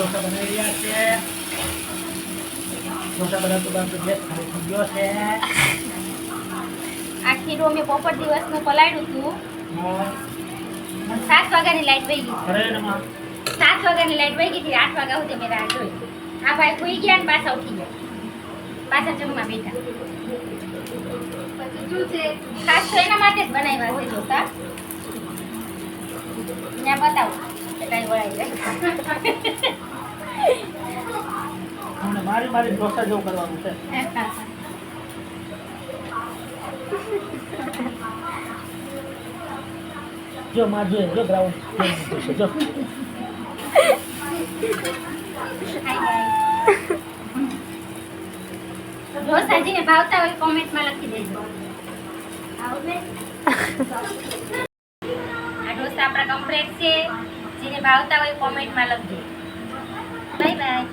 ઢોસા બનાવી રહ્યા છે. ઢોસા બનાવતો બનાવતો ગેસ ખાલી થઈ ગયો છે. આ ખીરું અમે પોપટ દિવસનું પલાળ્યું હતું. 7 વાગ્યાની લાઈટ વહી ગઈ. 7 વાગ્યાની લાઈટ વહી ગઈ હતી. 8 વાગ્યા સુધી મેં રાહ જોઈ. આ ભાઈ સુઈ ગયા ને પાછા ઉઠી ગયા. પાછા જમવા બેઠા. પછી શું છે ખાસ તો એના માટે જ બનાવ્યા છે ઢોસા. ત્યાં બતાવો કઈ વળાઈ જાય. મારી ઢોસા જેવું કરવાનું છે. જો માં જો ગ્રાઉન્ડ જો ઢોસાજીને ભાવતા હોય કોમેન્ટમાં લખી દેજો. આવને આ ઢોસા આપણા કમ્પ્લીટ છે. જેને ભાવતા હોય કોમેન્ટમાં લખજો. Bye bye.